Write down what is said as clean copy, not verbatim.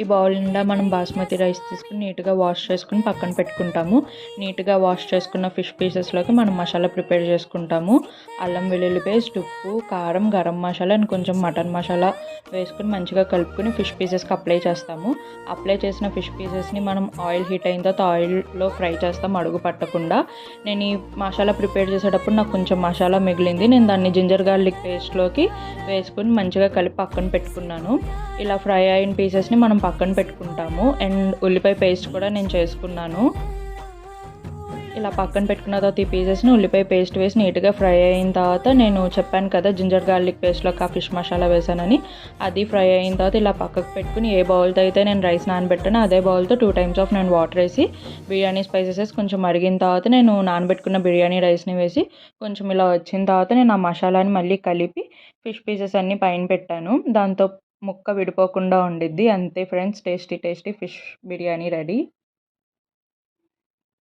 ఈ బౌల్ నిండా మనం బాస్మతి రైస్ తీసుకుని నీట్గా వాష్ చేసుకుని పక్కన పెట్టుకుంటాము. నీట్గా వాష్ చేసుకున్న ఫిష్ పీసెస్లోకి మనం మసాలా ప్రిపేర్ చేసుకుంటాము. అల్లం వెల్లుల్లి పేస్ట్, ఉప్పు, కారం, గరం మసాలా అండ్ కొంచెం మటన్ మసాలా వేసుకుని మంచిగా కలుపుకొని ఫిష్ పీసెస్కి అప్లై చేస్తాము. అప్లై చేసిన ఫిష్ పీసెస్ని మనం ఆయిల్ హీట్ అయిన తర్వాత ఆయిల్లో ఫ్రై చేస్తాం అడుగు పట్టకుండా. నేను ఈ మసాలా ప్రిపేర్ చేసేటప్పుడు నాకు కొంచెం మసాలా మిగిలింది. నేను దాన్ని జింజర్ గార్లిక్ పేస్ట్లోకి వేసుకుని మంచిగా కలిపి పక్కన పెట్టుకున్నాను. ఇలా ఫ్రై అయిన పీసెస్ని మనం పక్కన పెట్టుకుంటాము. అండ్ ఉల్లిపాయ పేస్ట్ కూడా నేను చేసుకున్నాను. ఇలా పక్కన పెట్టుకున్న తర్వాత ఈ పీసెస్ని ఉల్లిపాయ పేస్ట్ వేసి నీట్గా ఫ్రై అయిన తర్వాత నేను చెప్పాను కదా జింజర్ గార్లిక్ పేస్ట్లోకి ఆ ఫిష్ మసాలా వేసానని, అది ఫ్రై అయిన తర్వాత ఇలా పక్కకు పెట్టుకుని ఏ బౌల్తో అయితే నేను రైస్ నానబెట్టానో అదే బౌల్తో 2 times ఆఫ్ నేను వాటర్ వేసి బిర్యానీ స్పైసెస్ కొంచెం మరిగిన తర్వాత నేను నానబెట్టుకున్న బిర్యానీ రైస్ని వేసి కొంచెం ఇలా వచ్చిన తర్వాత నేను ఆ మసాలాని మళ్ళీ కలిపి ఫిష్ పీసెస్ అన్నీ పైన పెట్టాను. దాంతో ముక్క విడిపోకుండా ఉండిద్ది. అంతే friends, tasty fish biryani ready.